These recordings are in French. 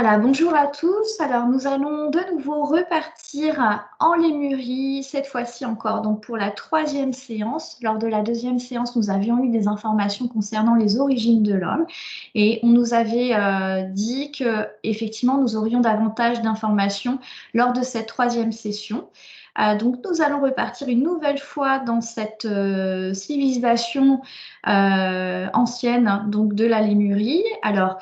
Voilà, bonjour à tous. Alors, nous allons de nouveau repartir en Lémurie, cette fois-ci encore, donc pour la troisième séance. Lors de la deuxième séance, nous avions eu des informations concernant les origines de l'homme et on nous avait dit que, effectivement, nous aurions davantage d'informations lors de cette troisième session. Donc, nous allons repartir une nouvelle fois dans cette civilisation ancienne, donc de la Lémurie. Alors,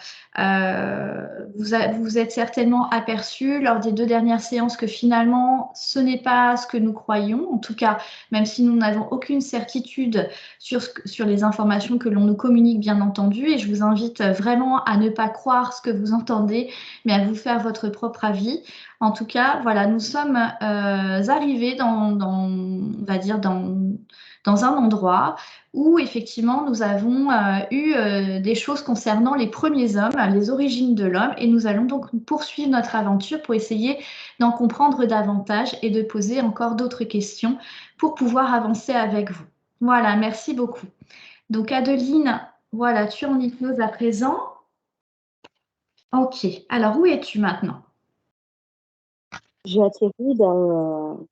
vous êtes certainement aperçu lors des 2 dernières séances que finalement, ce n'est pas ce que nous croyons. En tout cas, même si nous n'avons aucune certitude sur les informations que l'on nous communique, bien entendu. Et je vous invite vraiment à ne pas croire ce que vous entendez, mais à vous faire votre propre avis. En tout cas, voilà, nous sommes arrivés on va dire, dans un endroit où effectivement nous avons eu des choses concernant les premiers hommes, les origines de l'homme, et nous allons donc poursuivre notre aventure pour essayer d'en comprendre davantage et de poser encore d'autres questions pour pouvoir avancer avec vous. Voilà, merci beaucoup. Donc Adeline, voilà, tu es en hypnose à présent. Ok, alors où es-tu maintenant? J'ai atterri dans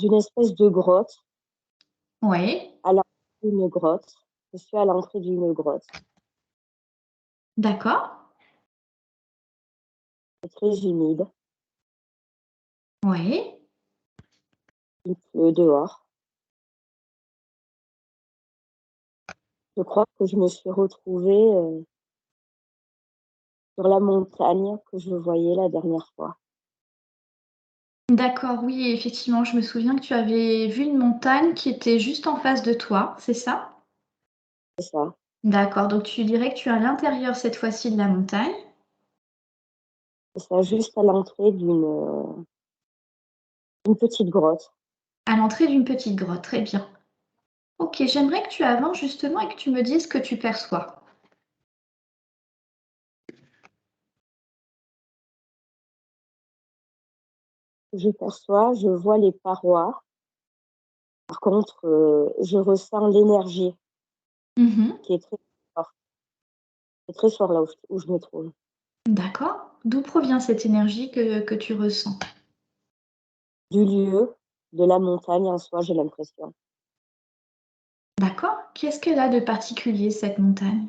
une espèce de grotte, Oui, à l'entrée d'une grotte. Je suis à l'entrée d'une grotte. d'accord. C'est très humide. Oui, Il pleut dehors. Je crois que je me suis retrouvée sur la montagne que je voyais la dernière fois. d'accord, oui, effectivement, je me souviens que tu avais vu une montagne qui était juste en face de toi, c'est ça? C'est ça. D'accord, donc tu dirais que tu es à l'intérieur cette fois-ci de la montagne, C'est ça, juste à l'entrée d'une petite grotte. à l'entrée d'une petite grotte, très bien. Ok, j'aimerais que tu avances justement et que tu me dises ce que tu perçois. Je vois les parois. Par contre, je ressens l'énergie Mhm. qui est très forte. C'est très fort là où je me trouve. D'accord. D'où provient cette énergie que tu ressens? Du lieu, de la montagne en soi, j'ai l'impression. D'accord. Qu'est-ce qu'elle a de particulier, cette montagne?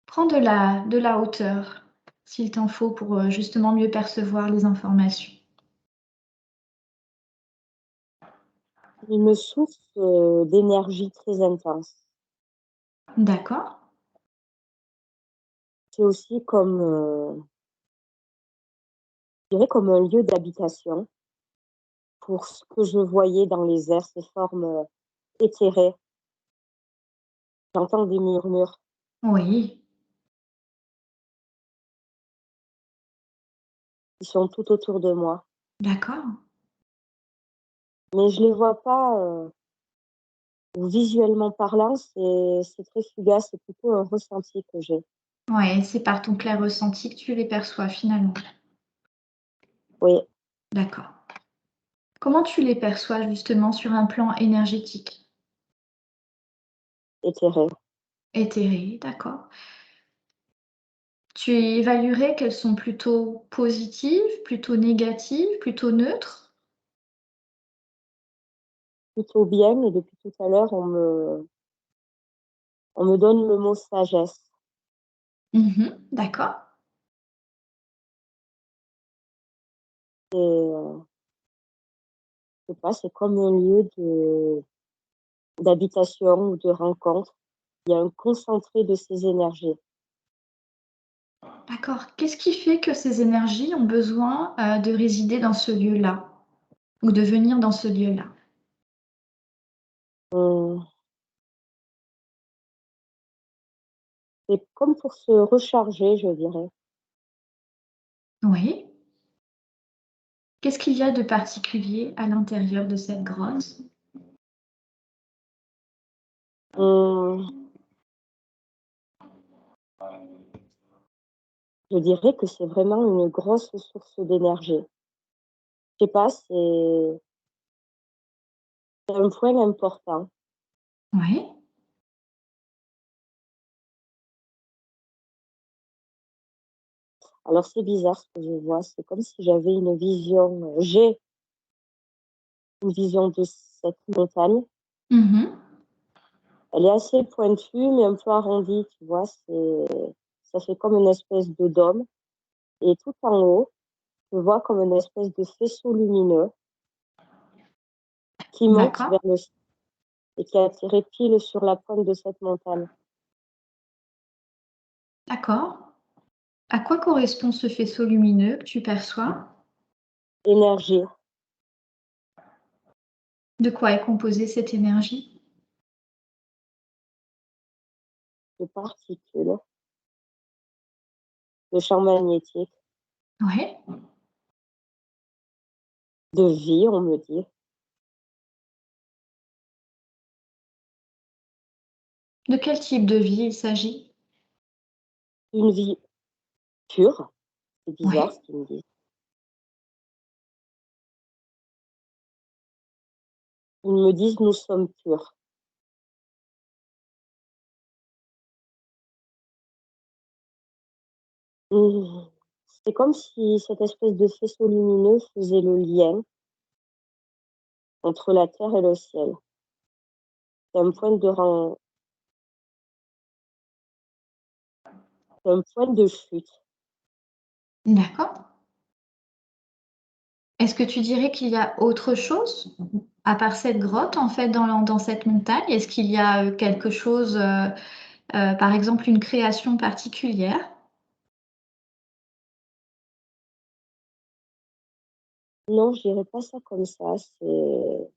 Prends de la hauteur, s'il t'en faut, pour justement mieux percevoir les informations. Il me souffle d'énergie très intense. D'accord. C'est aussi comme, je dirais comme un lieu d'habitation pour ce que je voyais dans les airs, ces formes éthérées. J'entends des murmures. Oui. Qui sont tout autour de moi. D'accord. Mais je les vois pas visuellement parlant, c'est très fugace, c'est plutôt un ressenti que j'ai. Oui, c'est par ton clair ressenti que tu les perçois finalement. Oui, D'accord. Comment tu les perçois justement sur un plan énergétique? éthéré. Éthéré, d'accord. Tu évaluerais qu'elles sont plutôt positives, plutôt négatives, plutôt neutres? Plutôt bien, et depuis tout à l'heure, on me donne le mot sagesse. Mhm, d'accord. Et je sais pas, c'est comme un lieu d'habitation ou de rencontre. Il y a un concentré de ces énergies. D'accord. Qu'est-ce qui fait que ces énergies ont besoin de résider dans ce lieu-là ou de venir dans ce lieu-là? Hum, C'est comme pour se recharger, je dirais. Oui. Qu'est-ce qu'il y a de particulier à l'intérieur de cette grotte? Hum, Je dirais que c'est vraiment une grosse source d'énergie. Je sais pas, c'est un point important. Oui. Alors c'est bizarre ce que je vois, c'est comme si j'avais une vision, j'ai une vision de cette montagne. Mhm. Elle est assez pointue, mais un peu arrondie, tu vois, ça fait comme une espèce de dôme. Et tout en haut, je vois comme une espèce de faisceau lumineux qui monte D'accord. vers le ciel et qui est attiré pile sur la pointe de cette montagne. D'accord. À quoi correspond ce faisceau lumineux que tu perçois? Énergie, De quoi est composée cette énergie? de particules, de champ magnétique, Ouais. de vie, on me dit. De quel type de vie il s'agit? Une vie pure, c'est bizarre Ouais. ce qu'ils me disent. Ils me disent nous sommes purs. Mmh. C'est comme si cette espèce de faisceau lumineux faisait le lien entre la terre et le ciel. C'est un point de ren c'est un point de chute. D'accord. Est-ce que tu dirais qu'il y a autre chose, à part cette grotte, en fait, dans cette montagne? Est-ce qu'il y a, quelque chose, par exemple, une création particulière? Non, je dirais pas ça comme ça, c'est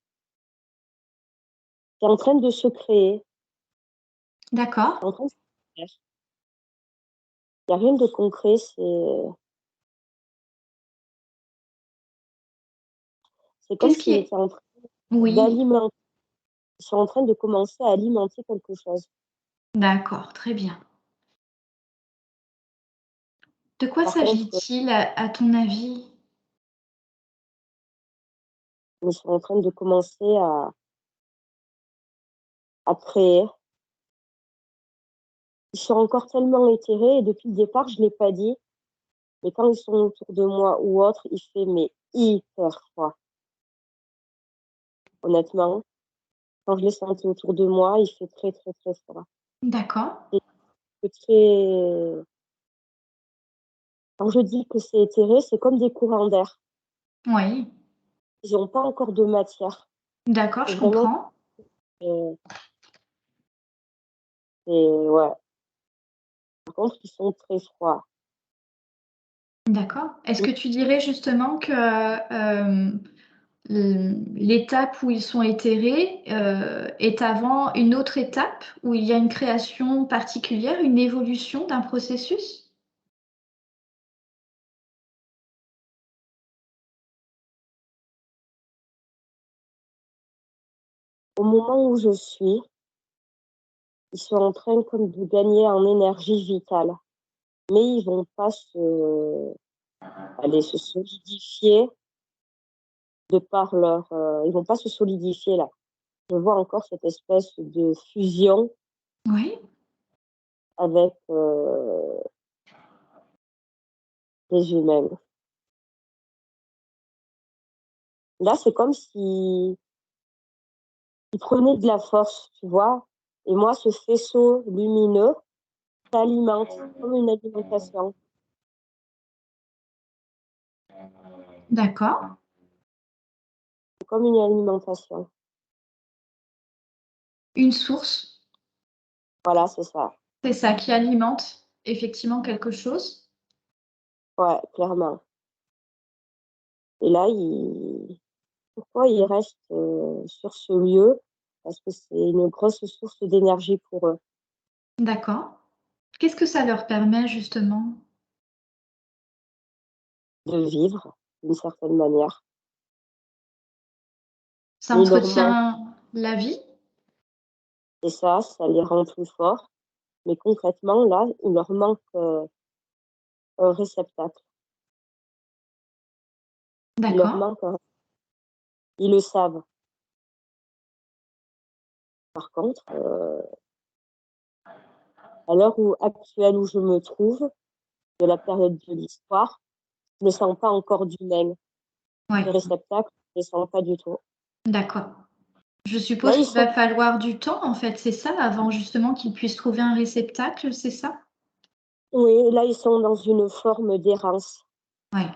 en train de se créer, D'accord. c'est en train de se faire. Il y a rien de concret, c'est comme Qu'est-ce qui s'ils est étaient en train oui, d'alimenter ils sont en train de commencer à alimenter quelque chose. d'accord, très bien. De quoi Par contre, s'agit-il à ton avis? ils sont en train de commencer à créer. Ils sont encore tellement éthérés et depuis le départ, je l'ai pas dit, mais quand ils sont autour de moi ou autre, il fait mais hyper froid. Honnêtement, quand je les senti autour de moi, il fait très, très, très froid. D'accord. C'est très quand je dis que c'est éthéré, c'est comme des courants d'air. Oui, Ils n'ont pas encore de matière. d'accord, C'est je vraiment, comprends. heu, c'est ouais. Par contre, ils sont très froids. D'accord. Est-ce Mmh, que tu dirais justement que, l'étape où ils sont éthérés, est avant une autre étape où il y a une création particulière, une évolution d'un processus? au moment où je suis, ils sont en train comme de gagner en énergie vitale, mais ils vont pas se solidifier de par ils vont pas se solidifier là. Je vois encore cette espèce de fusion Oui, avec, les humains. Là, c'est comme si ils prenaient de la force, tu vois? Et moi, ce faisceau lumineux s'alimente comme une alimentation. d'accord. C'est comme une alimentation. Une source, Voilà, c'est ça. c'est ça qui alimente effectivement quelque chose? Ouais, clairement. Et là, pourquoi ils restent, sur ce lieu? Parce que c'est une grosse source d'énergie pour eux, D'accord. Qu'est-ce que ça leur permet justement? de vivre d'une certaine manière. Ça Mais il leur manque entretient la vie? et ça les rend plus forts. Mais concrètement, là, il leur manque, un réceptacle. Il leur D'accord. manque un ils le savent. Par contre, à l'heure actuelle où je me trouve, de la période de l'histoire, je ne sens pas encore d'humain. Ouais, Les réceptacles, je ne les sens pas du tout. d'accord. Je Là, suppose ils qu'il va sont, falloir du temps, en fait, c'est ça, avant justement qu'ils puissent trouver un réceptacle, c'est ça? oui, là, ils sont dans une forme d'errance. Ouais.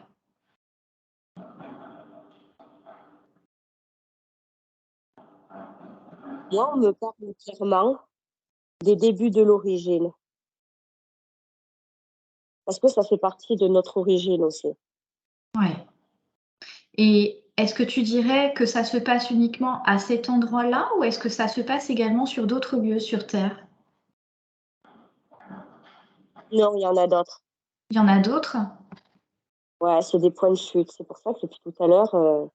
Moi, on me parle clairement des débuts de l'origine, parce que ça fait partie de notre origine aussi. Ouais. Et est-ce que tu dirais que ça se passe uniquement à cet endroit-là ou est-ce que ça se passe également sur d'autres lieux sur Terre? Non, il y en a d'autres. Il y en a d'autres? Ouais, c'est des points de chute. C'est pour ça que depuis tout à l'heure, je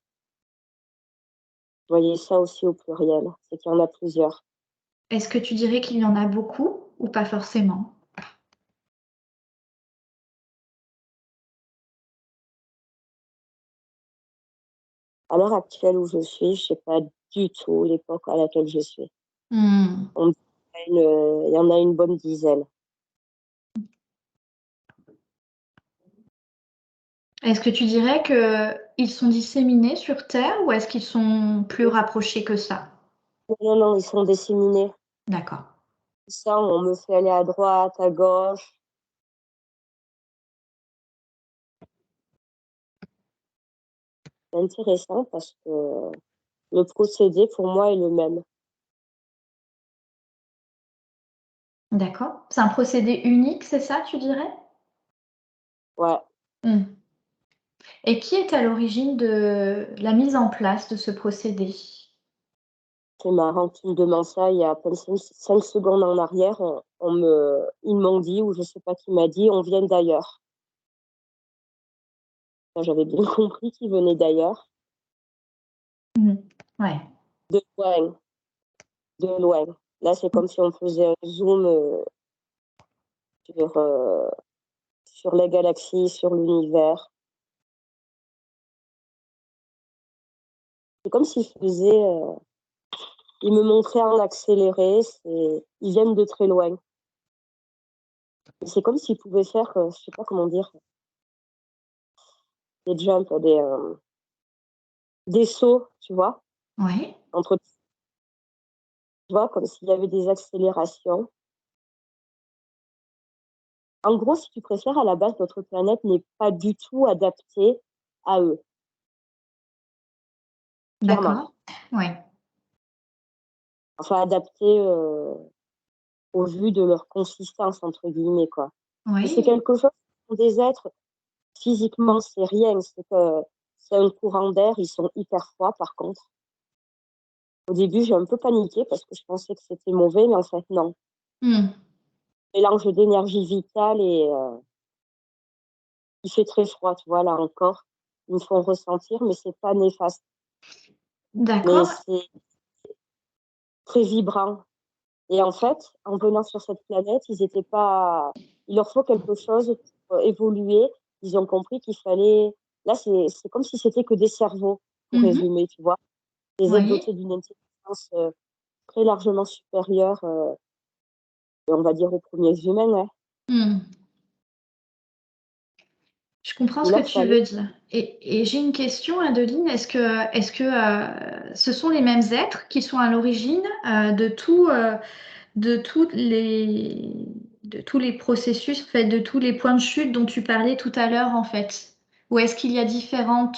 voyais ça aussi au pluriel. C'est qu'il y en a plusieurs. Est-ce que tu dirais qu'il y en a beaucoup ou pas forcément? À l'heure actuelle où je suis, je sais pas du tout l'époque à laquelle je suis. Mmh. On me dit il y en a une bonne dizaine. Est-ce que tu dirais qu'ils sont disséminés sur Terre ou est-ce qu'ils sont plus rapprochés que ça? Non, non, non, ils sont disséminés. D'accord. Ça, on me fait aller à droite, à gauche. C'est intéressant parce que le procédé, pour moi, est le même. D'accord. C'est un procédé unique, c'est ça, tu dirais? Ouais, Mmh. Et qui est à l'origine de la mise en place de ce procédé? c'est marrant que tu me demandes ça. Il y a à peine 5 secondes en arrière, ils m'ont dit, ou je sais pas qui m'a dit, on vient d'ailleurs. Moi, j'avais bien compris qu'ils venaient d'ailleurs. Mmh. Ouais. De loin, de loin. Là, c'est comme si on faisait un zoom sur, sur les galaxies, sur l'univers. C'est comme s'ils faisaient, ils me montraient en accéléré. Ils viennent de très loin. C'est comme s'ils pouvaient faire, je sais pas comment dire, des jumps, des sauts, tu vois, Ouais. entre, tu vois, comme s'il y avait des accélérations. En gros, si tu préfères, à la base, notre planète n'est pas du tout adaptée à eux, clairement. D'accord. Ouais. Enfin, adaptée au vu de leur consistance, entre guillemets, quoi. Et c'est Oui. quelque chose, des êtres, physiquement, c'est rien. C'est un courant d'air, ils sont hyper froids, par contre. Au début, j'ai un peu paniqué parce que je pensais que c'était mauvais, mais en fait, non. Mmh. Mélange d'énergie vitale et il fait très froid, tu vois, là encore. Ils me font ressentir, mais c'est pas néfaste. Mais D'accord. c'est très vibrant. Et en fait, en venant sur cette planète, ils étaient pas. Il leur faut quelque chose pour évoluer. Ils ont compris qu'il fallait. Là, c'est comme si c'était que des cerveaux, pour Mmh. résumer, tu vois. Des êtres Oui. dotés d'une intelligence très largement supérieure, on va dire, aux premiers humains. Ouais. Mmh. Je comprends Il ce que leur tu fallait. veux dire et j'ai une question, Adeline. Ce sont les mêmes êtres qui sont à l'origine, de toutes les de tous les processus, en fait, de tous les points de chute dont tu parlais tout à l'heure, en fait? Ou est-ce qu'il y a différents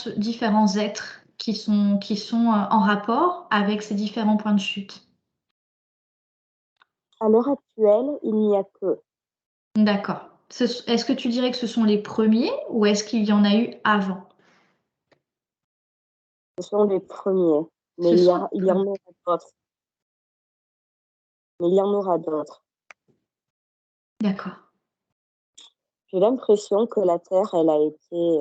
êtres qui sont en rapport avec ces différents points de chute? À l'heure actuelle, il n'y a que. D'accord. Est-ce que tu dirais que ce sont les premiers ou est-ce qu'il y en a eu avant? Ce sont les premiers. Mais Ce sont les il y en premiers. aura d'autres. Mais il y en aura d'autres. D'accord. J'ai l'impression que la Terre, elle a été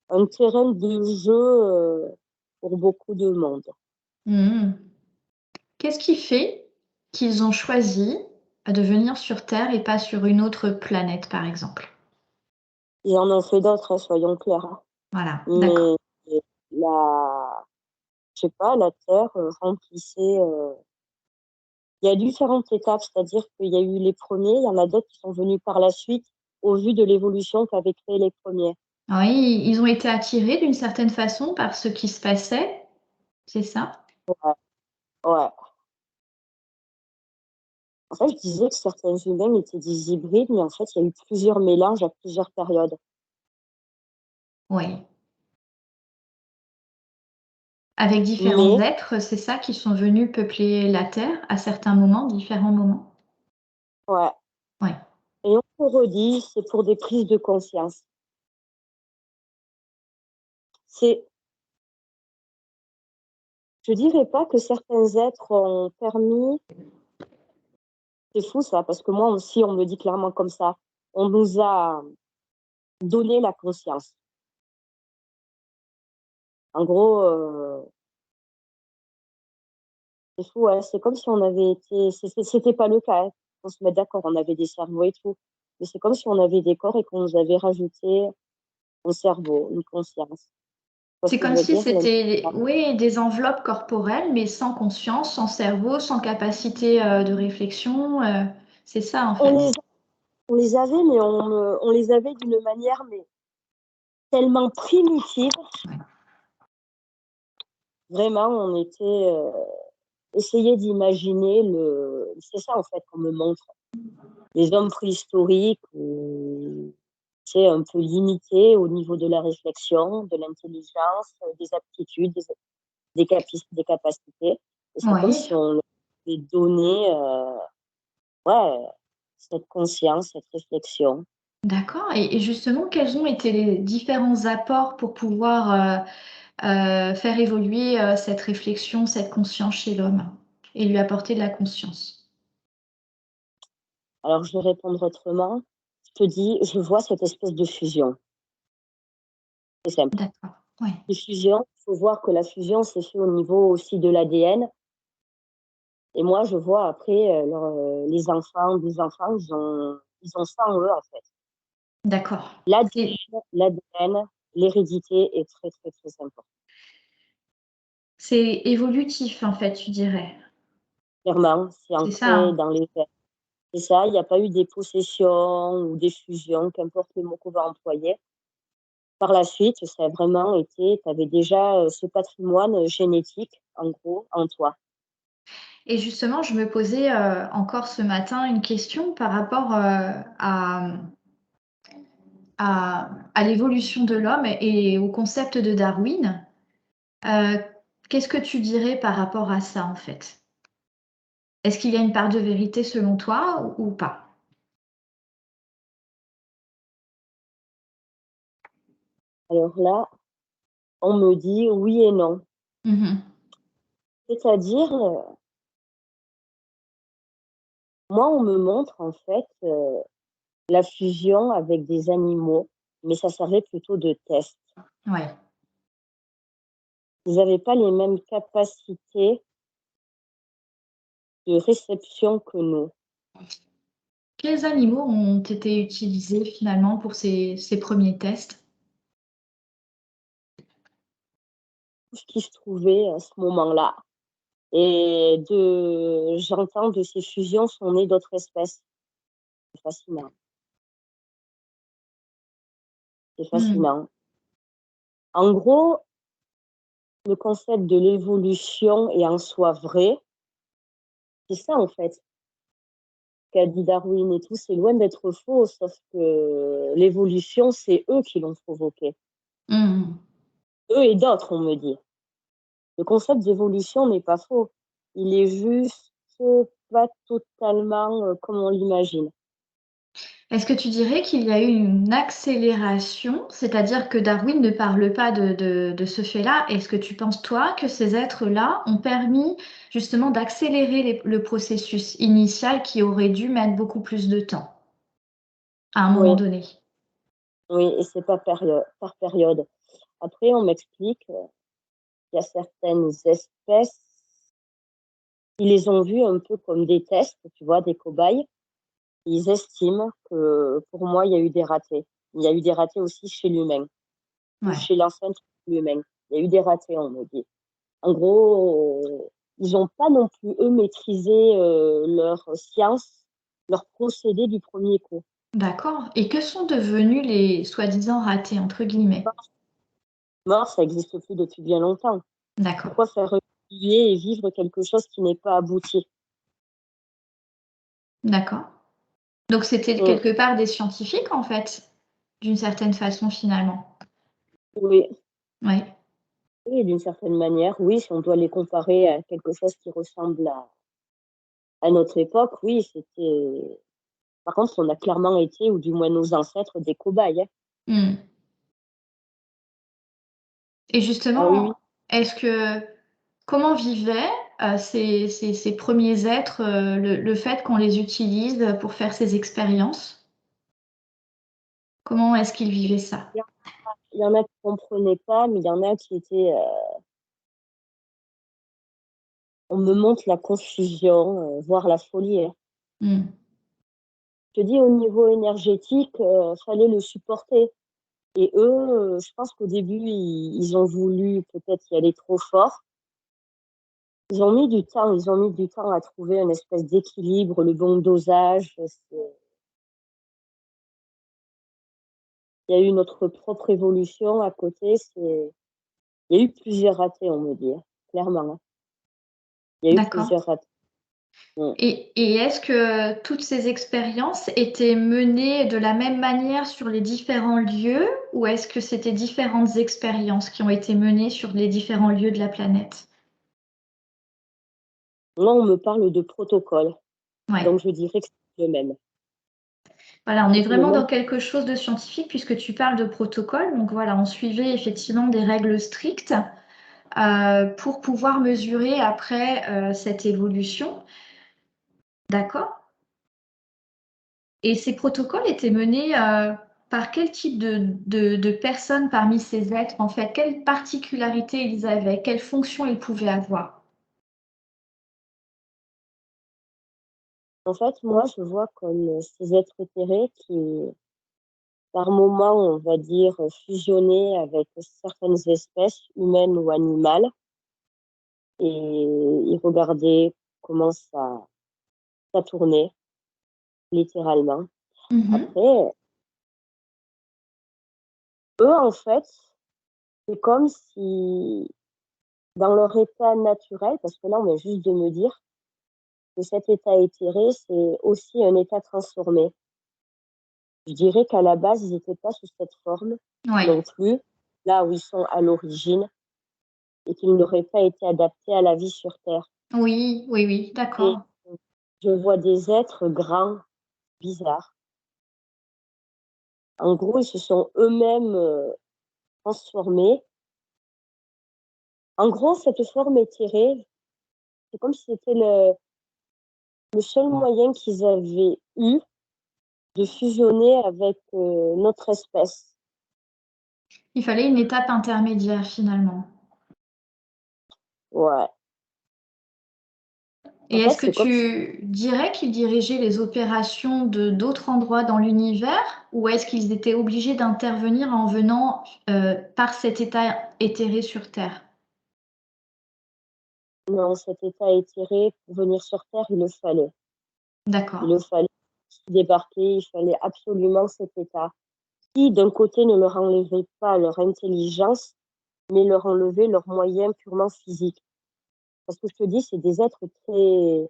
un terrain de jeu pour beaucoup de monde. Mmh. Qu'est-ce qui fait qu'ils ont choisi de venir sur Terre et pas sur une autre planète, par exemple? Ils en ont fait d'autres, hein, soyons clairs. Hein. Voilà, d'accord. Mais la, je sais pas, la Terre remplissait Il y a différentes étapes, c'est-à-dire qu'il y a eu les premiers, il y en a d'autres qui sont venus par la suite au vu de l'évolution qu'avaient créé les premiers. Oui, ils ont été attirés d'une certaine façon par ce qui se passait, c'est ça? Ouais, ouais. En fait, je disais que certains humains étaient des hybrides, mais en fait, il y a eu plusieurs mélanges à plusieurs périodes. Oui. Avec différents Mais, êtres, c'est ça, qui sont venus peupler la Terre à certains moments, différents moments? ouais. Oui. Et on se redit, c'est pour des prises de conscience. C'est, je dirais pas que certains êtres ont permis, c'est fou ça, parce que moi aussi, on me le dit clairement comme ça, on nous a donné la conscience. En gros, c'est fou, ouais, c'est comme si on avait été, c'était pas le cas, hein. On se met d'accord, on avait des cerveaux et tout, mais c'est comme si on avait des corps et qu'on nous avait rajouté un cerveau, une conscience. Tu vois ce C'est que je comme veux si dire? c'était, oui, des enveloppes corporelles, mais sans conscience, sans cerveau, sans capacité de réflexion. C'est ça, en On fait. les, on les avait, mais on les avait d'une manière mais tellement primitive. Vraiment, on était essayer d'imaginer le. C'est ça en fait qu'on me montre. Les hommes préhistoriques, c'est un peu limité au niveau de la réflexion, de l'intelligence, des aptitudes, des capacités. Et c'est comme Oui, si on leur avait donné ouais, cette conscience, cette réflexion. d'accord. Et justement, quels ont été les différents apports pour pouvoir faire évoluer cette réflexion, cette conscience chez l'homme et lui apporter de la conscience? Alors, je vais répondre autrement. Je te dis, je vois cette espèce de fusion. C'est simple. D'accord. Oui. Une fusion, il faut voir que la fusion s'est fait au niveau aussi de l'ADN. Et moi, je vois après, les enfants, des enfants, ils ont ça en eux, en fait. D'accord. C'est L'ADN, l'hérédité est très, très, très importante. c'est évolutif, en fait, tu dirais. Clairement, c'est C'est ça, ancré hein? dans les gènes. C'est ça, il n'y a pas eu des possessions ou des fusions, qu'importe le mot qu'on va employer. Par la suite, ça a vraiment été, tu avais déjà ce patrimoine génétique, en gros, en toi. Et justement, je me posais encore ce matin une question par rapport à l'évolution de l'homme et au concept de Darwin. Euh, Qu'est-ce que tu dirais par rapport à ça, en fait? Est-ce qu'il y a une part de vérité selon toi ou pas? Alors là, on me dit oui et non. Mhm. C'est-à-dire, moi, on me montre en fait la fusion avec des animaux, mais ça servait plutôt de test. Ouais. Ils n'avaient pas les mêmes capacités de réception que nous. Quels animaux ont été utilisés finalement pour ces premiers tests? Tout ce qui se trouvait à ce moment-là. J'entends de ces fusions sont nées d'autres espèces. C'est fascinant. C'est Hmm. fascinant. En gros, le concept de l'évolution est en soi vrai. C'est ça, en fait, qu'a dit Darwin et tout. C'est loin d'être faux, sauf que l'évolution, c'est eux qui l'ont provoqué. Hmm. Eux et d'autres, on me dit. Le concept d'évolution n'est pas faux. Il est juste pas totalement comme on l'imagine. Est-ce que tu dirais qu'il y a eu une accélération, c'est-à-dire que Darwin ne parle pas de ce fait-là? Est-ce que tu penses, toi, que ces êtres-là ont permis justement d'accélérer le processus initial qui aurait dû mettre beaucoup plus de temps à un moment Oui, donné? oui, et c'est pas par période. Après, on m'explique qu'il y a certaines espèces, ils les ont vues un peu comme des tests, tu vois, des cobayes. Ils estiment que pour moi, il y a eu des ratés. Il y a eu des ratés aussi chez l'humain, ou Ouais. chez l'ancêtre humain. Il y a eu des ratés, on me dit. En gros, ils n'ont pas non plus, eux, maîtrisé leur science, leur procédé du premier coup. D'accord. Et que sont devenus les soi-disant ratés, entre guillemets? Mort, ça n'existe plus depuis bien longtemps. D'accord. Pourquoi faire évoluer et vivre quelque chose qui n'est pas abouti? D'accord. Donc c'était Mm. quelque part des scientifiques, en fait, d'une certaine façon, finalement. Oui, Oui. oui, d'une certaine manière, oui, si on doit les comparer à quelque chose qui ressemble à notre époque, oui, c'était. Par contre, on a clairement été, ou du moins nos ancêtres, des cobayes. Hein. Mmh. Et Ah oui, oui. justement, comment vivaient, ces premiers êtres, le fait qu'on les utilise pour faire ces expériences? Comment est-ce qu'ils vivaient ça? Il y en a qui ne comprenaient pas, mais il y en a qui étaient. On me montre la confusion, voire la folie. Hein. Mmh. Je te dis, au niveau énergétique, fallait le supporter. Et eux, je pense qu'au début, ils ont voulu peut-être y aller trop fort. Ils ont mis du temps à trouver une espèce d'équilibre, le bon dosage. Il y a eu notre propre évolution à côté. Il y a eu plusieurs ratés, on me dit, hein, clairement. Hein. Il y a eu D'accord. plusieurs ratés. Mm. Et est-ce que toutes ces expériences étaient menées de la même manière sur les différents lieux ou est-ce que c'était différentes expériences qui ont été menées sur les différents lieux de la planète? Là, on me parle de protocole, Ouais. donc je dirais que c'est le même. Voilà, on est C'est le vraiment même. dans quelque chose de scientifique puisque tu parles de protocole. Donc voilà, on suivait effectivement des règles strictes pour pouvoir mesurer après cette évolution. D'accord? Et ces protocoles étaient menés par quel type de personnes parmi ces êtres, en fait? Quelles particularités ils avaient? Quelles fonctions ils pouvaient avoir? En fait, moi, je vois comme ces êtres éthérés qui, par moment, on va dire, fusionnaient avec certaines espèces humaines ou animales et ils regardaient comment ça tournait, littéralement. Mhm. Après, eux, en fait, c'est comme si, dans leur état naturel, parce que là, on vient juste de me dire que cet état éthéré, c'est aussi un état transformé. Je dirais qu'à la base, ils n'étaient pas sous cette forme Oui, non plus, là où ils sont à l'origine, et qu'ils n'auraient pas été adaptés à la vie sur Terre. oui, oui, oui, Et d'accord. je vois des êtres grands, bizarres. En gros, ils se sont eux-mêmes transformés. En gros, cette forme éthérée, c'est comme si c'était le seul moyen qu'ils avaient eu de fusionner avec notre espèce. Il fallait une étape intermédiaire finalement. Ouais. Et En fait, est-ce que c'est comme si tu dirais qu'ils dirigeaient les opérations de d'autres endroits dans l'univers ou est-ce qu'ils étaient obligés d'intervenir en venant par cet état éthéré sur Terre? dans cet état éthéré, pour venir sur Terre, il le fallait. Il D'accord. le fallait débarquer, il fallait absolument cet état qui, d'un côté, ne leur enlevait pas leur intelligence, mais leur enlevait leurs moyens purement physiques. Parce que je te dis, c'est des êtres très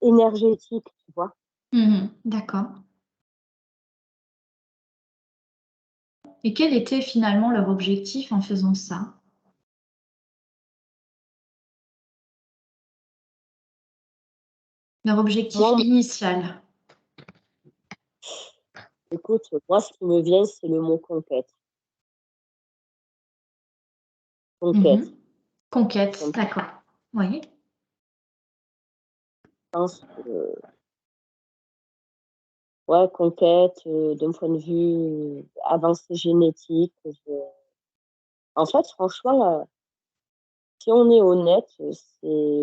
énergétiques, tu vois. Mhm. D'accord. Et quel était finalement leur objectif en faisant ça? Leur objectif Moi, initial? écoute, moi, ce qui me vient, c'est le mot conquête. Conquête. Mhm. Conquête, Je d'accord. Oui. pense que, ouais, conquête, d'un point de vue avancée génétique. En fait, franchement, si on est honnête,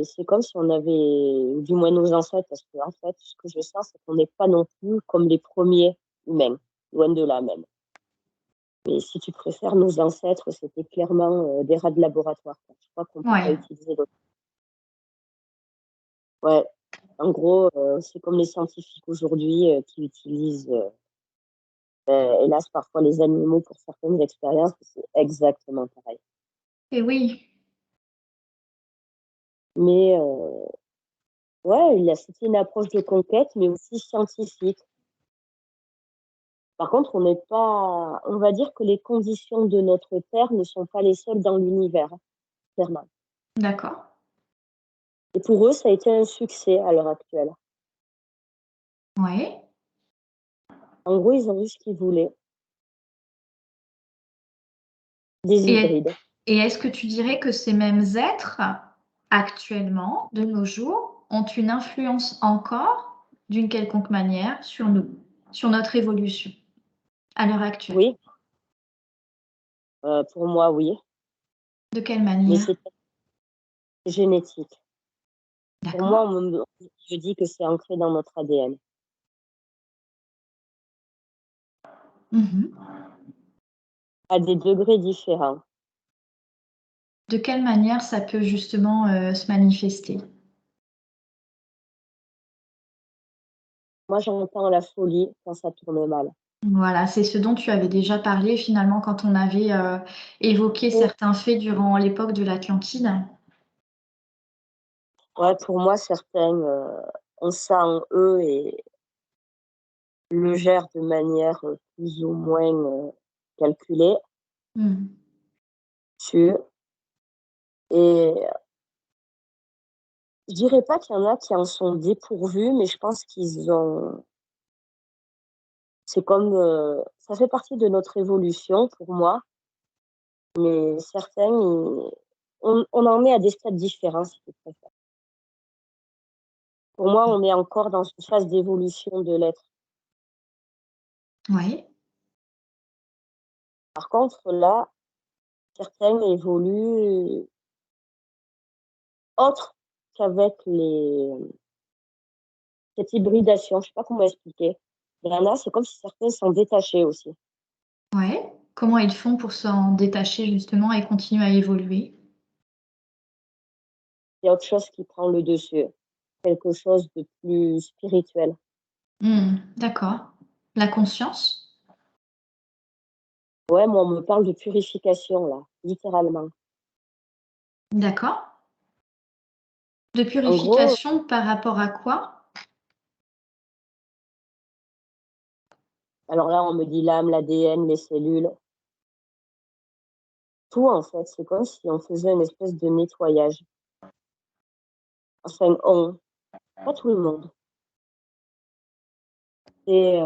c'est comme si on avait, ou du moins nos ancêtres, parce que en fait, ce que je sens, c'est qu'on n'est pas non plus comme les premiers humains, loin de là même. Mais si tu préfères, nos ancêtres, c'était clairement des rats de laboratoire. Quoi. Je crois qu'on ne peut pas Ouais. utiliser d'autres. Ouais, en gros, c'est comme les scientifiques aujourd'hui, qui utilisent, hélas, parfois les animaux pour certaines expériences, c'est exactement pareil. Et oui, Mais ouais, c'était une approche de conquête, mais aussi scientifique. Par contre, on va dire que les conditions de notre Terre ne sont pas les seules dans l'univers, clairement. d'accord. Et pour eux, ça a été un succès à l'heure actuelle. Oui. En gros, ils ont eu ce qu'ils voulaient, des Et, hybrides. et est-ce que tu dirais que ces mêmes êtres, actuellement, de nos jours, ont une influence encore, d'une quelconque manière, sur nous, sur notre évolution, à l'heure actuelle? Oui, pour moi, oui, De quelle mais manière? c'est génétique. Pour D'accord. moi, je dis que c'est ancré dans notre ADN, Mhm. à des degrés différents. De quelle manière ça peut justement se manifester? Moi, j'entends la folie quand ça tourne mal. Voilà, c'est ce dont tu avais déjà parlé finalement quand on avait évoqué Et certains faits durant l'époque de l'Atlantide. ouais, pour moi, certains ont ça en eux et le gèrent de manière plus ou moins calculée, Mm. sûre. Et je dirais pas qu'il y en a qui en sont dépourvus, mais je pense qu'ils ont. C'est comme ça fait partie de notre évolution pour moi, mais certains, on en est à des stades différents, si tu préfères. Pour moi, on est encore dans une phase d'évolution de l'être. Oui, Par contre, là, certains évoluent autre qu'avec cette hybridation. Je sais pas comment expliquer. Il y en a, c'est comme si certains s'en détachaient aussi. oui. Comment ils font pour s'en détacher justement et continuer à évoluer? Il y a autre chose qui prend le dessus, quelque chose de plus spirituel. D'accord. La conscience? Ouais, moi, on me parle de purification, là, littéralement. D'accord. De En gros, purification par rapport à quoi? alors là, on me dit l'âme, l'ADN, les cellules, tout en fait. C'est comme si on faisait une espèce de nettoyage. Enfin, pas tout le monde. Et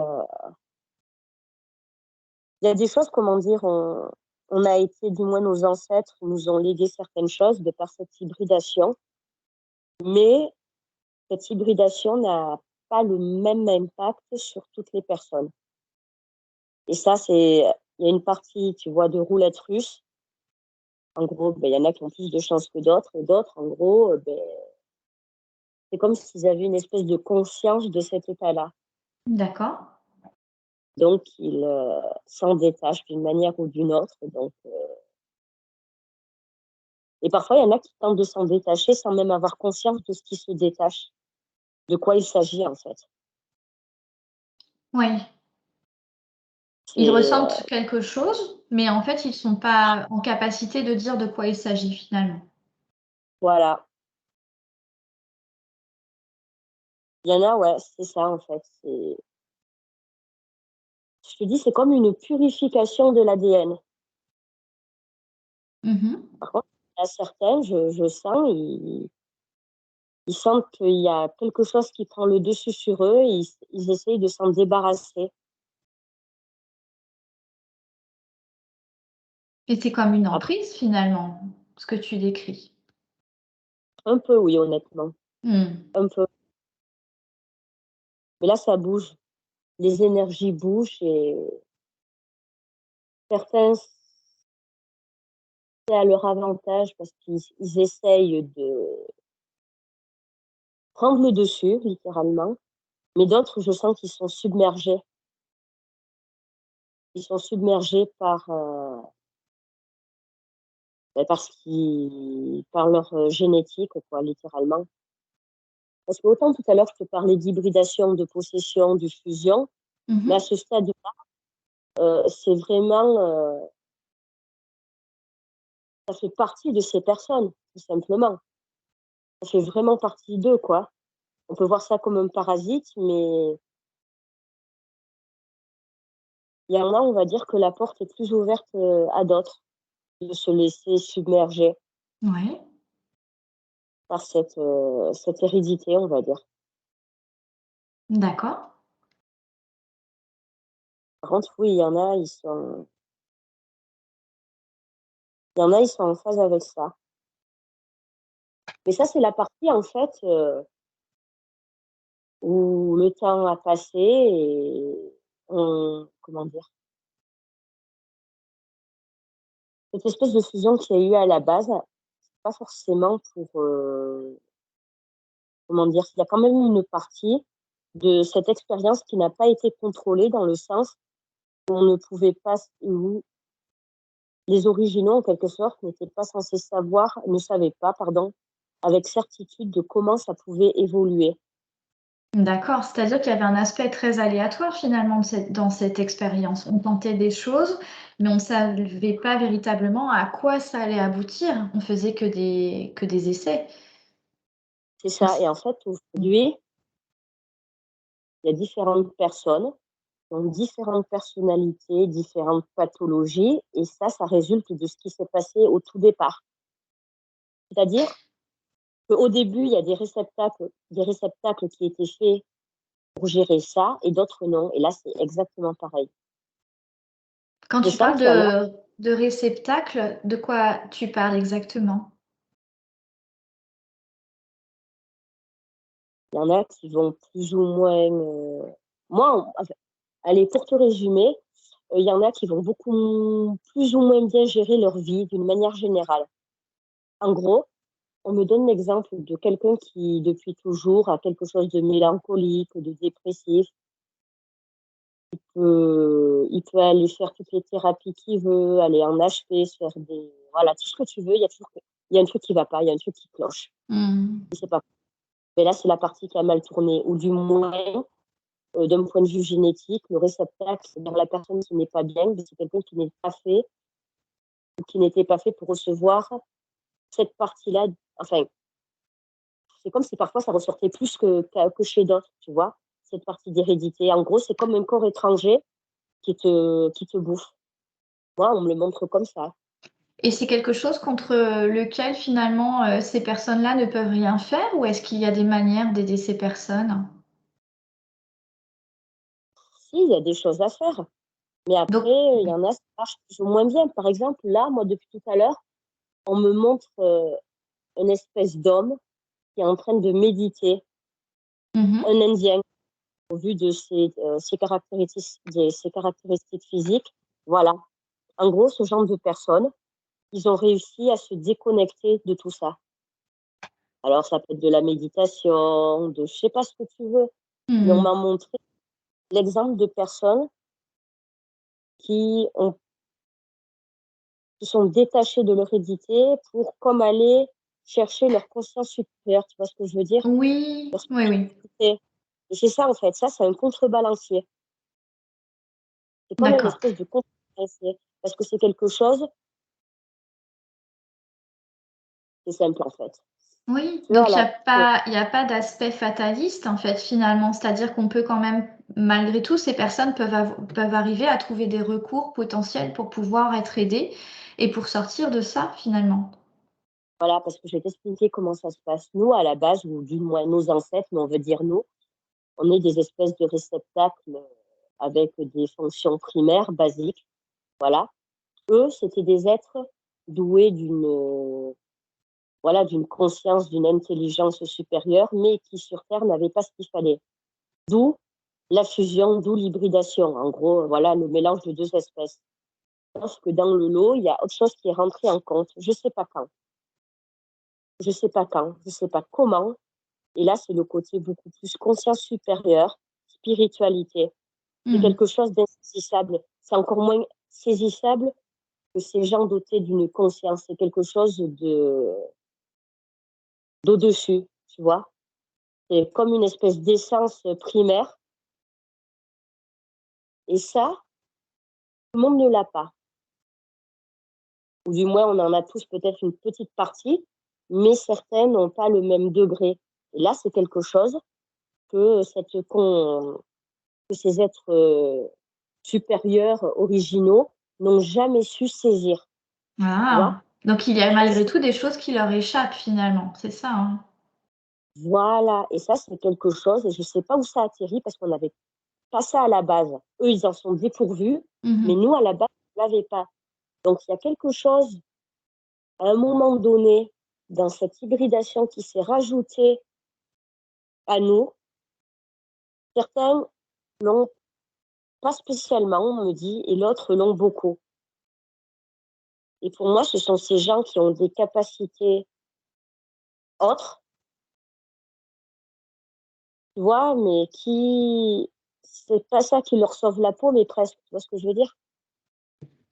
il y a des choses, comment dire, on a été, du moins nos ancêtres nous ont légué certaines choses de par cette hybridation, mais cette hybridation n'a pas le même impact sur toutes les personnes. Et ça, il y a une partie, tu vois, de roulette russe. En gros, ben, il y en a qui ont plus de chance que d'autres, et d'autres, en gros, ben, c'est comme s'ils avaient une espèce de conscience de cet état-là. D'accord. Donc, ils s'en détachent d'une manière ou d'une autre. Donc, et parfois, il y en a qui tentent de s'en détacher sans même avoir conscience de ce qui se détache, de quoi il s'agit en fait. Oui. Ils C'est ressentent quelque chose, mais en fait, ils sont pas en capacité de dire de quoi il s'agit finalement. voilà, il y en a, ouais, c'est ça en fait. Je te dis, c'est comme une purification de l'ADN. Mmh. Par contre, il y a certains, je sens, ils sentent qu'il y a quelque chose qui prend le dessus sur eux, et ils essayent de s'en débarrasser. Et c'est comme une Après, emprise finalement, ce que tu décris. un peu, oui, honnêtement, Mmh. un peu. Mais là, ça bouge. Les énergies bougent et certains, c'est à leur avantage parce qu'ils essayent de prendre le dessus, littéralement. Mais d'autres, je sens qu'ils sont submergés. Ils sont submergés par leur génétique, quoi, littéralement. Parce que autant tout à l'heure, je te parlais d'hybridation, de possession, de fusion, mais à Mhm. ce stade-là, c'est vraiment, ça fait partie de ces personnes, tout simplement. Ça fait vraiment partie d'eux, quoi. On peut voir ça comme un parasite, mais il y en a, on va dire que la porte est plus ouverte à d'autres, de se laisser submerger Ouais, par cette hérédité, on va dire. d'accord. Par contre, oui, il y en a, ils sont en phase avec ça. Mais ça, c'est la partie, en fait, où le temps a passé et comment dire, cette espèce de fusion qu'il y a eu à la base, pas forcément pour, comment dire, il y a quand même une partie de cette expérience qui n'a pas été contrôlée dans le sens où on ne pouvait pas, où les originaux, en quelque sorte, n'étaient pas censés savoir, ne savaient pas, pardon, avec certitude de comment ça pouvait évoluer. D'accord, c'est-à-dire qu'il y avait un aspect très aléatoire finalement dans cette expérience. On tentait des choses, mais on ne savait pas véritablement à quoi ça allait aboutir. On faisait que des essais. C'est ça. Et en fait, aujourd'hui, il y a différentes personnes, donc différentes personnalités, différentes pathologies, et ça résulte de ce qui s'est passé au tout départ. C'est-à-dire qu'au début, il y a des réceptacles qui étaient faits pour gérer ça, et d'autres non. Et là, c'est exactement pareil. Quand Je tu sens parles qu'il y en a, de réceptacle, de quoi tu parles exactement? il y en a qui vont plus ou moins. Enfin, allez, pour te résumer, il y en a qui vont plus ou moins bien gérer leur vie d'une manière générale. En gros, on me donne l'exemple de quelqu'un qui, depuis toujours, a quelque chose de mélancolique, de dépressif. Il peut aller faire toutes les thérapies qu'il veut, aller en HP, se faire des. Voilà, tout ce que tu veux, il y a un truc qui va pas, il y a un truc qui cloche. Mmh. Je sais pas. Mais là, c'est la partie qui a mal tourné, ou du moins, d'un point de vue génétique, le réceptacle, c'est-à-dire la personne qui n'est pas bien, c'est quelqu'un qui n'est pas fait, ou qui n'était pas fait pour recevoir cette partie-là. Enfin, c'est comme si parfois ça ressortait plus que chez d'autres, tu vois, cette partie d'hérédité. En gros, c'est comme un corps étranger qui te bouffe. Moi, on me le montre comme ça. Et c'est quelque chose contre lequel finalement ces personnes-là ne peuvent rien faire ou est-ce qu'il y a des manières d'aider ces personnes? Si, il y a des choses à faire. Mais après, Donc, il y en a, ça marche plus ou moins bien. Par exemple, là, moi, depuis tout à l'heure, on me montre une espèce d'homme qui est en train de méditer, mhm. un Indien, au vu de ses caractéristiques physiques. Voilà. En gros, ce genre de personnes, ils ont réussi à se déconnecter de tout ça. Alors, ça peut être de la méditation, de je sais pas ce que tu veux, mais on Hmm. m'a montré l'exemple de personnes qui ont, qui sont détachées de l'hérédité pour comme aller chercher leur conscience supérieure. Tu vois ce que je veux dire? Oui, Leur oui, oui, spiritualité. Et c'est ça, en fait. Ça, c'est un contrebalancier. C'est comme une d'accord. espèce de contrebalancier. Parce que c'est quelque chose, c'est simple, en fait. Oui, Tu vois, donc là, il y a pas d'aspect fataliste en fait finalement, c'est-à-dire qu'on peut quand même, malgré tout, ces personnes peuvent arriver à trouver des recours potentiels pour pouvoir être aidées et pour sortir de ça finalement. voilà, parce que je vais t'expliquer comment ça se passe. Nous, à la base, ou du moins nos ancêtres, mais on veut dire nous, on est des espèces de réceptacles avec des fonctions primaires, basiques. Voilà. Eux, c'était des êtres doués d'une conscience, d'une intelligence supérieure, mais qui sur Terre n'avaient pas ce qu'il fallait. D'où la fusion, d'où l'hybridation. En gros, voilà, le mélange de deux espèces. Sauf que dans le lot, il y a autre chose qui est rentré en compte. Je sais pas quand. Je sais pas quand. Je sais pas comment. Et là, c'est le côté beaucoup plus conscience supérieure, spiritualité. C'est Hmm. quelque chose d'insaisissable. C'est encore moins saisissable que ces gens dotés d'une conscience. C'est quelque chose d'au-dessus, tu vois. C'est comme une espèce d'essence primaire. Et ça, tout le monde ne l'a pas. Ou du moins, on en a tous peut-être une petite partie, mais certains n'ont pas le même degré. Et là, c'est quelque chose que, que ces êtres supérieurs, originaux, n'ont jamais su saisir. Tu vois? Ah, donc il y a malgré tout des choses qui leur échappent finalement, c'est ça, hein? Voilà, et ça, c'est quelque chose, et je ne sais pas où ça atterrit parce qu'on n'avait pas ça à la base. Eux, ils en sont dépourvus, mais Mmh. nous, à la base, on ne l'avait pas. Donc, il y a quelque chose, à un moment donné, dans cette hybridation qui s'est rajoutée à nous. Certains l'ont pas spécialement, on me dit, et l'autre l'ont beaucoup. Et pour moi, ce sont ces gens qui ont des capacités autres, tu vois, mais qui, c'est pas ça qui leur sauve la peau, mais presque. Tu vois ce que je veux dire?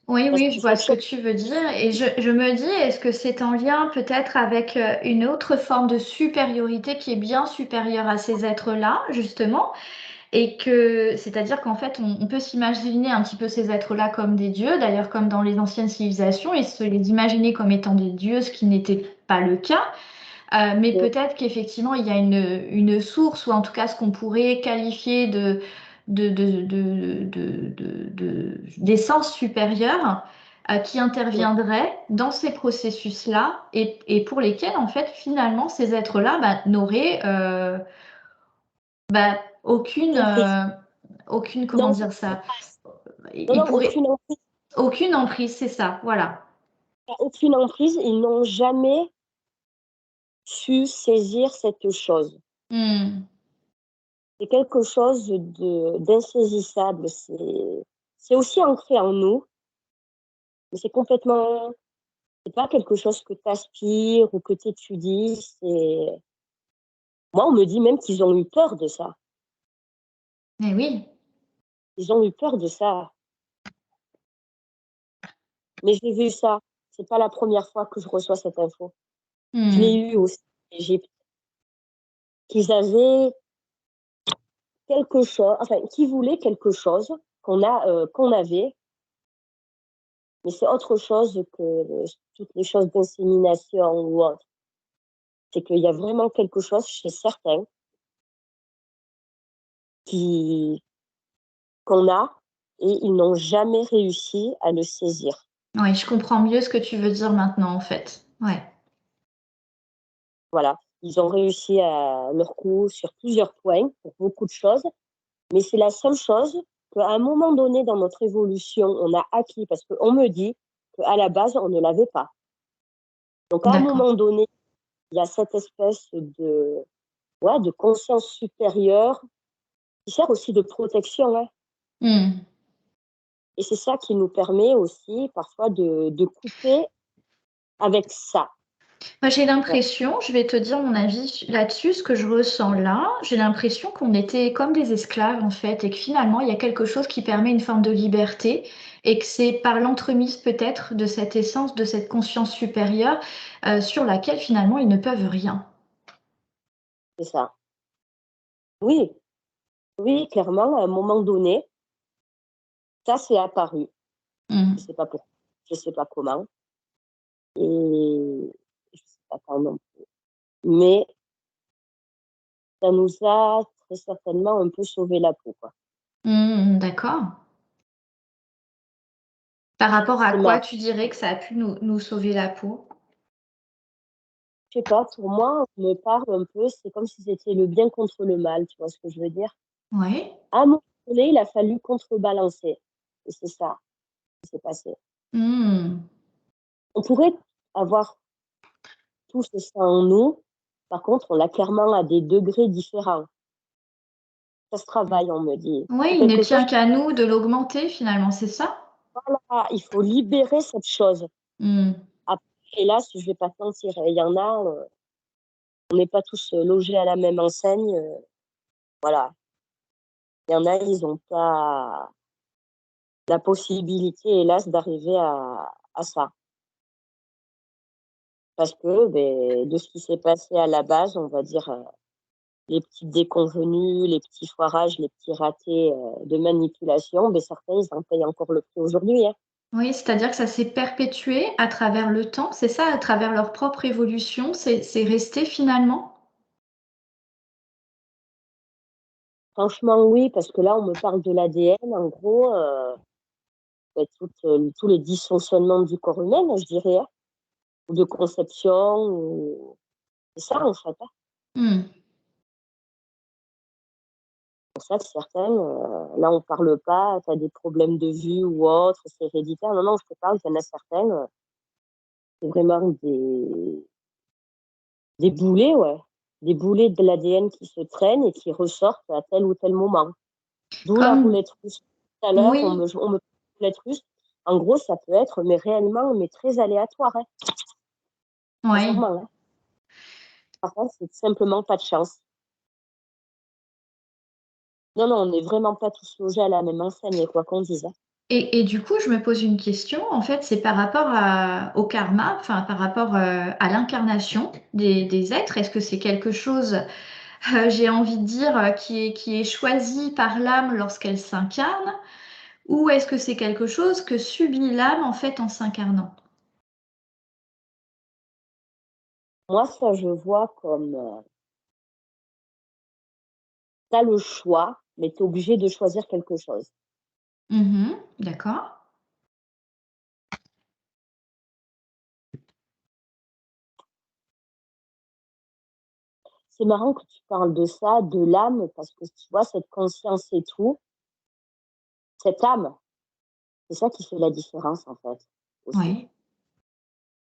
Oui, Parce oui, je qu'il vois faut ce que choper. tu veux dire et je me dis, est-ce que c'est en lien peut-être avec, une autre forme de supériorité qui est bien supérieure à ces êtres-là, justement? Et que c'est-à-dire qu'en fait, on peut s'imaginer un petit peu ces êtres-là comme des dieux, d'ailleurs comme dans les anciennes civilisations, et se les imaginer comme étant des dieux, ce qui n'était pas le cas. Mais peut-être qu'effectivement, il y a une source, ou en tout cas ce qu'on pourrait qualifier d'essence supérieure qui interviendrait dans ces processus-là et pour lesquels, en fait, finalement, ces êtres-là n'auraient aucune, Compris. comment Non, dire ça, non, ils non, pourraient, aucune emprise, c'est ça, voilà. aucune emprise, ils n'ont jamais su saisir cette chose. Hmm. C'est quelque chose d'insaisissable. C'est aussi ancré en nous, mais c'est pas quelque chose que tu aspires ou que tu étudies. Moi, on me dit même qu'ils ont eu peur de ça. Mais oui. Ils ont eu peur de ça. Mais j'ai vu ça. C'est pas la première fois que je reçois cette info. Je l'ai Hmm. eu aussi en Égypte. Qu'ils avaient quelque chose, enfin, qui voulaient quelque chose qu'on avait, mais c'est autre chose que toutes les choses d'insémination ou autre. C'est qu'il y a vraiment quelque chose chez certains qui qu'on a et ils n'ont jamais réussi à le saisir. Oui, je comprends mieux ce que tu veux dire maintenant, en fait. Ouais. Voilà. Ils ont réussi à leur coup sur plusieurs points pour beaucoup de choses, mais c'est la seule chose qu'à un moment donné dans notre évolution, on a acquis parce qu'on me dit qu'à la base, on ne l'avait pas. Donc à un D'accord. moment donné, il y a cette espèce de conscience supérieure qui sert aussi de protection, hein. Hmm. Et c'est ça qui nous permet aussi parfois de couper avec ça. Moi, j'ai Ouais, l'impression, je vais te dire mon avis là-dessus, ce que je ressens là, j'ai l'impression qu'on était comme des esclaves en fait, et que finalement, il y a quelque chose qui permet une forme de liberté, et que c'est par l'entremise peut-être de cette essence, de cette conscience supérieure, sur laquelle finalement ils ne peuvent rien. c'est ça. Oui, oui, clairement, à un moment donné, ça s'est apparu. Je Hmm. sais pas pourquoi, je sais pas comment, et je sais pas quand non plus. Mais ça nous a très certainement un peu sauvé la peau, quoi. Hmm, d'accord. Par rapport à C'est quoi marrant. tu dirais que ça a pu nous sauver la peau? Je sais pas, pour moi, on me parle un peu, c'est comme si c'était le bien contre le mal, tu vois ce que je veux dire? Oui. À un moment donné, il a fallu contrebalancer. Et c'est ça qui s'est passé. Hmm. On pourrait avoir tout ça en nous. Par contre, on l'a clairement à des degrés différents. Ça se travaille, on me dit. Oui, C'est il ne quelque tient chose, qu'à nous de l'augmenter finalement, c'est ça? voilà, il faut libérer cette chose. Hmm. Après, hélas, je vais pas te mentir, il y en a, on n'est pas tous logés à la même enseigne. Voilà. Il y en a, ils n'ont pas la possibilité, hélas, d'arriver à ça. Parce que, ben, de ce qui s'est passé à la base, on va dire, les petites déconvenues, les petits foirages, les petits ratés de manipulation, ben certains, ils en payent encore le prix aujourd'hui. Hein. Oui, c'est-à-dire que ça s'est perpétué à travers le temps, c'est ça, à travers leur propre évolution, c'est resté finalement? Franchement, oui, parce que là, on me parle de l'ADN, en gros, ben, tous les dysfonctionnements du corps humain, je dirais, hein, ou de conception, c'est ça, en fait. Hein. Hmm. Pour ça que certains, là, on parle pas, tu as des problèmes de vue ou autre, c'est héréditaire. Non, non, je te parle, il y en a certains, c'est vraiment des boulets, ouais. Des boulets de l'ADN qui se traînent et qui ressortent à tel ou tel moment. D'où la Comme, roulette russe. Tout à l'heure, on oui, me parle de roulette russe. En gros, ça peut être, mais réellement, mais très aléatoire. Hein. oui. Sincèrement. Hein. Par contre, c'est simplement pas de chance. Non, non, on n'est vraiment pas tous logés à la même enseigne, quoi qu'on dise. Hein. Et du coup, je me pose une question, en fait, c'est par rapport au karma, enfin par rapport à l'incarnation des êtres. Est-ce que c'est quelque chose, j'ai envie de dire, qui est choisi par l'âme lorsqu'elle s'incarne, ou est-ce que c'est quelque chose que subit l'âme en fait en s'incarnant? Moi, ça, je vois comme tu as le choix, mais tu es obligé de choisir quelque chose. Mhm, d'accord. C'est marrant que tu parles de ça, de l'âme, parce que tu vois, cette conscience et tout, cette âme, c'est ça qui fait la différence, en fait, aussi. Oui.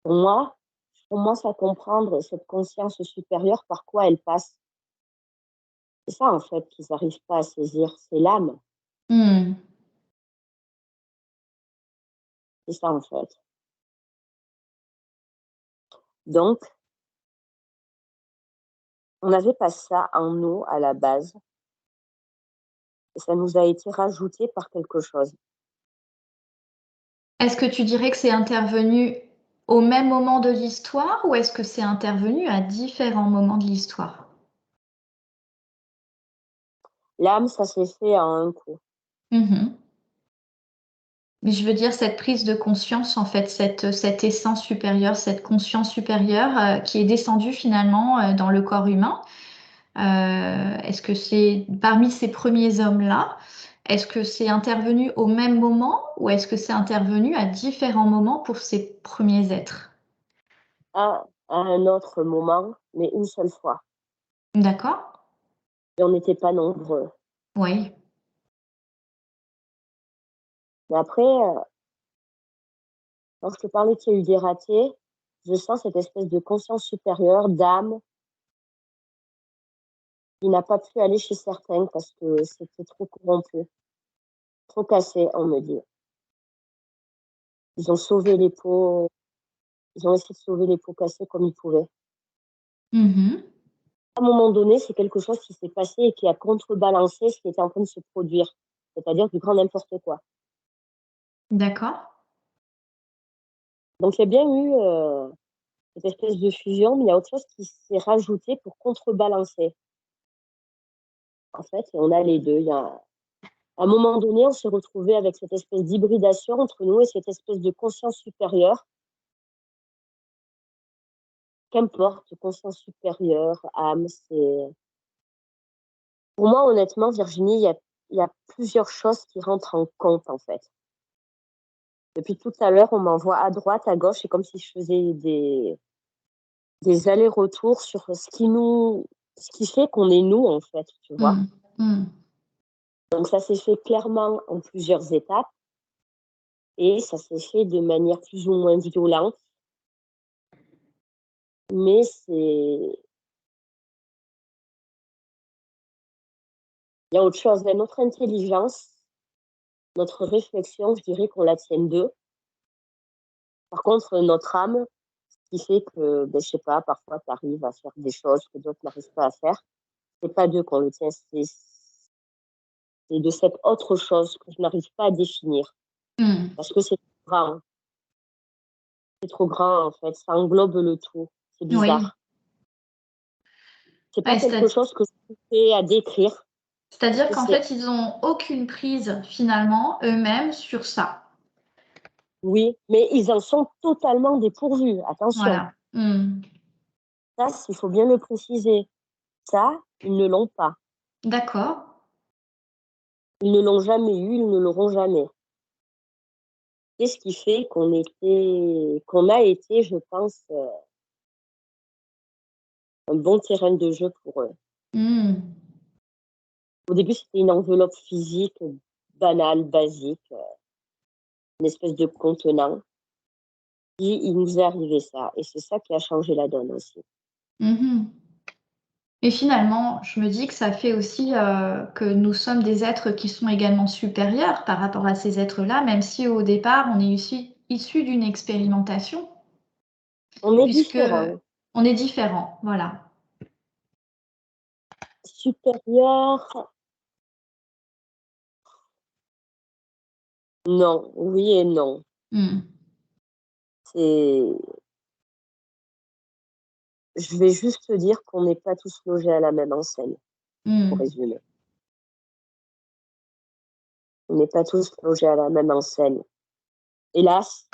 Pour moi, je commence à comprendre cette conscience supérieure par quoi elle passe. C'est ça, en fait, qu'ils n'arrivent pas à saisir, c'est l'âme. Hmm. C'est ça, en fait. Donc, on n'avait pas ça en nous à la base, et ça nous a été rajouté par quelque chose. Est-ce que tu dirais que c'est intervenu au même moment de l'histoire ou est-ce que c'est intervenu à différents moments de l'histoire? L'âme, ça s'est fait en un coup. Mhm. Mais je veux dire cette prise de conscience, en fait, cette essence supérieure, cette conscience supérieure qui est descendue finalement dans le corps humain. Est-ce que c'est parmi ces premiers hommes-là, est-ce que c'est intervenu au même moment ou est-ce que c'est intervenu à différents moments pour ces premiers êtres? À un autre moment, mais une seule fois. D'accord? Et on n'était pas nombreux. Oui. Mais après, quand je te parlais qu'il y a eu des ratés, je sens cette espèce de conscience supérieure, d'âme, qui n'a pas pu aller chez certains parce que c'était trop corrompu, trop cassé, on me dit. Ils ont sauvé les pots, ils ont essayé de sauver les pots cassés comme ils pouvaient. Mhm. À un moment donné, c'est quelque chose qui s'est passé et qui a contrebalancé ce qui était en train de se produire, c'est-à-dire du grand n'importe quoi. D'accord. Donc il y a bien eu cette espèce de fusion, mais il y a autre chose qui s'est rajouté pour contrebalancer. En fait, et on a les deux. Il y a, à un moment donné, on s'est retrouvé avec cette espèce d'hybridation entre nous et cette espèce de conscience supérieure. Qu'importe, conscience supérieure, âme, c'est... Pour moi, honnêtement, Virginie, il y a plusieurs choses qui rentrent en compte, en fait. Depuis tout à l'heure, on m'envoie à droite, à gauche, c'est comme si je faisais des allers-retours sur ce qui fait qu'on est nous, en fait, tu vois. Mm. Mm. Donc, ça s'est fait clairement en plusieurs étapes et ça s'est fait de manière plus ou moins violente, mais il y a autre chose. Là, notre intelligence, notre réflexion, je dirais qu'on la tienne d'eux. Par contre, notre âme, ce qui fait que, ben, je sais pas, parfois tu arrives à faire des choses que d'autres n'arrivent pas à faire, c'est pas d'eux qu'on le tient, c'est de cette autre chose que je n'arrive pas à définir. Mm. Parce que c'est trop grand en fait, ça englobe le tout. C'est Oui. bizarre. C'est pas quelque chose que je fais à décrire. C'est-à-dire qu'en fait, ils n'ont aucune prise, finalement, eux-mêmes, sur ça. Oui, mais ils en sont totalement dépourvus, attention. Voilà. Ça, il faut bien le préciser. Ça, ils ne l'ont pas. D'accord. Ils ne l'ont jamais eu, ils ne l'auront jamais. C'est ce qui fait qu'on a été, je pense, un bon terrain de jeu pour eux. Au début, c'était une enveloppe physique banale, basique, une espèce de contenant. Et il nous est arrivé ça. Et c'est ça qui a changé la donne aussi. Et finalement, je me dis que ça fait aussi que nous sommes des êtres qui sont également supérieurs par rapport à ces êtres-là, même si au départ, on est issu d'une expérimentation. On est puisque différents. on est différents, voilà. Supérieur. Non, oui et non. Je vais juste te dire qu'on n'est pas tous logés à la même enseigne, pour résumer. On n'est pas tous logés à la même enseigne. Hélas,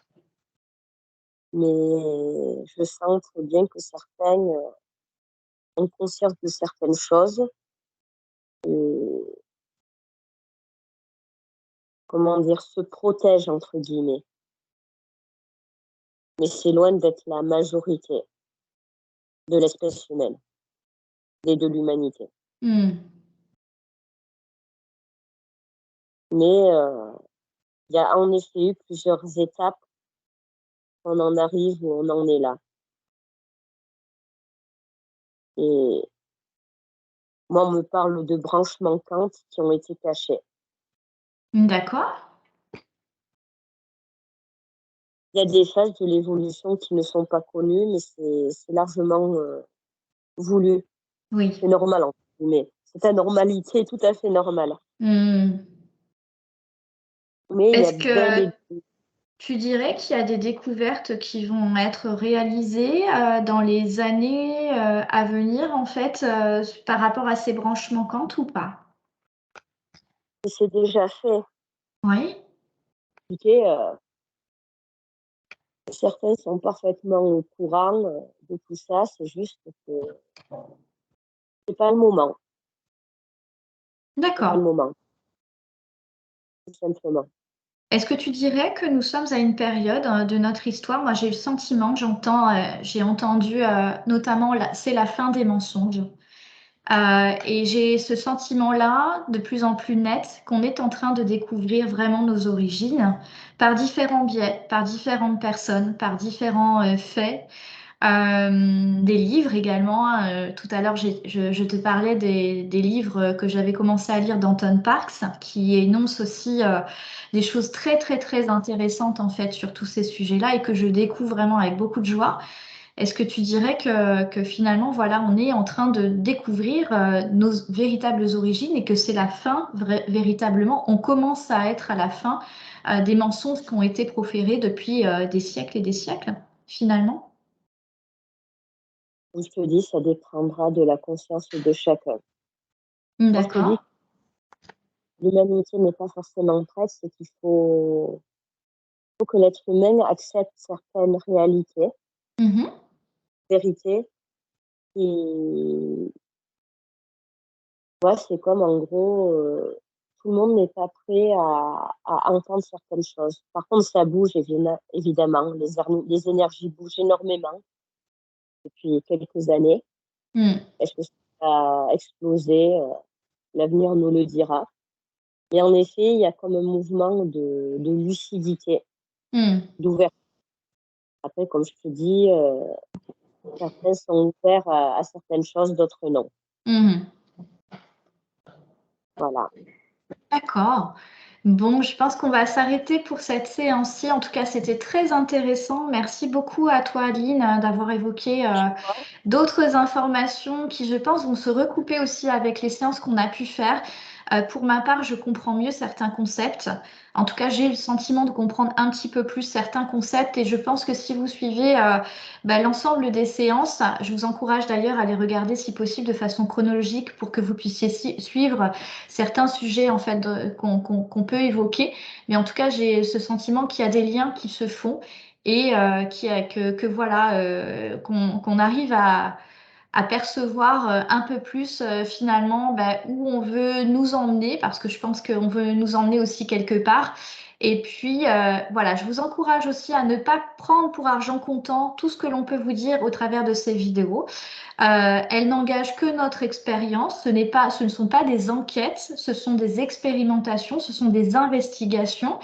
mais je sens très bien que certains ont conscience de certaines choses et, comment dire, se protègent, entre guillemets. Mais c'est loin d'être la majorité de l'espèce humaine et de l'humanité. Mais il y a en effet eu plusieurs étapes on en arrive où on en est là. Et moi, on me parle de branches manquantes qui ont été cachées. D'accord. Il y a des phases de l'évolution qui ne sont pas connues, mais c'est largement voulu. Oui. C'est normal, entre guillemets. Cette anormalité est tout à fait normale. Mais il y a Est-ce bel et que tu dirais qu'il y a des découvertes qui vont être réalisées dans les années à venir, en fait, par rapport à ces branches manquantes ou pas? c'est déjà fait. Oui. Certains sont parfaitement au courant de tout ça, c'est juste que c'est pas le moment. C'est pas le D'accord. moment, tout simplement. Est-ce que tu dirais que nous sommes à une période de notre histoire? Moi, j'ai le sentiment, j'ai entendu notamment, c'est la fin des mensonges. Et j'ai ce sentiment-là de plus en plus net qu'on est en train de découvrir vraiment nos origines par différents biais, par différentes personnes, par différents faits. Des livres également. Tout à l'heure, je te parlais des livres que j'avais commencé à lire d'Anton Parks, qui énonce aussi des choses très, très, très intéressantes en fait sur tous ces sujets-là et que je découvre vraiment avec beaucoup de joie. Est-ce que tu dirais que finalement, voilà, on est en train de découvrir nos véritables origines et que c'est la fin, véritablement, on commence à être à la fin des mensonges qui ont été proférés depuis des siècles et des siècles, finalement? Je te dis, ça dépendra de la conscience de chacun. Moi, je te dis D'accord. que l'humanité n'est pas forcément prête, c'est qu'il faut que l'être humain accepte certaines réalités, vérités, et ouais, c'est comme en gros, tout le monde n'est pas prêt à entendre certaines choses. Par contre, ça bouge évidemment, les énergies bougent énormément depuis quelques années. Est-ce que ça va exploser? L'avenir nous le dira. Et en effet, il y a comme un mouvement de lucidité, d'ouverture. Après, comme je te dis, certains sont ouverts à certaines choses, d'autres non. Voilà. D'accord. Bon, je pense qu'on va s'arrêter pour cette séance-ci. En tout cas, c'était très intéressant. Merci beaucoup à toi, Aline, d'avoir évoqué d'autres informations qui, je pense, vont se recouper aussi avec les séances qu'on a pu faire. Pour ma part, je comprends mieux certains concepts. En tout cas, j'ai le sentiment de comprendre un petit peu plus certains concepts et je pense que si vous suivez l'ensemble des séances, je vous encourage d'ailleurs à les regarder si possible de façon chronologique pour que vous puissiez suivre certains sujets en fait qu'on peut évoquer. Mais en tout cas, j'ai ce sentiment qu'il y a des liens qui se font et voilà qu'on arrive à percevoir un peu plus finalement où on veut nous emmener, parce que je pense qu'on veut nous emmener aussi quelque part. Et puis voilà, je vous encourage aussi à ne pas prendre pour argent comptant tout ce que l'on peut vous dire au travers de ces vidéos. Elles n'engagent que notre expérience, ce ne sont pas des enquêtes, ce sont des expérimentations, ce sont des investigations.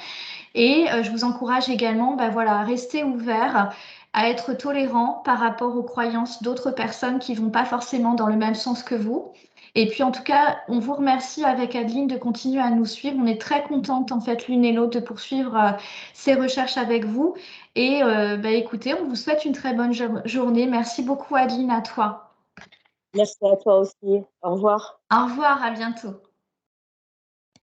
Et je vous encourage également voilà, à rester ouvert, à être tolérant par rapport aux croyances d'autres personnes qui vont pas forcément dans le même sens que vous. Et puis en tout cas, on vous remercie avec Adeline de continuer à nous suivre. On est très contente en fait l'une et l'autre de poursuivre ces recherches avec vous. Et écoutez, on vous souhaite une très bonne journée. Merci beaucoup Adeline, à toi. Merci à toi aussi. Au revoir. Au revoir, à bientôt.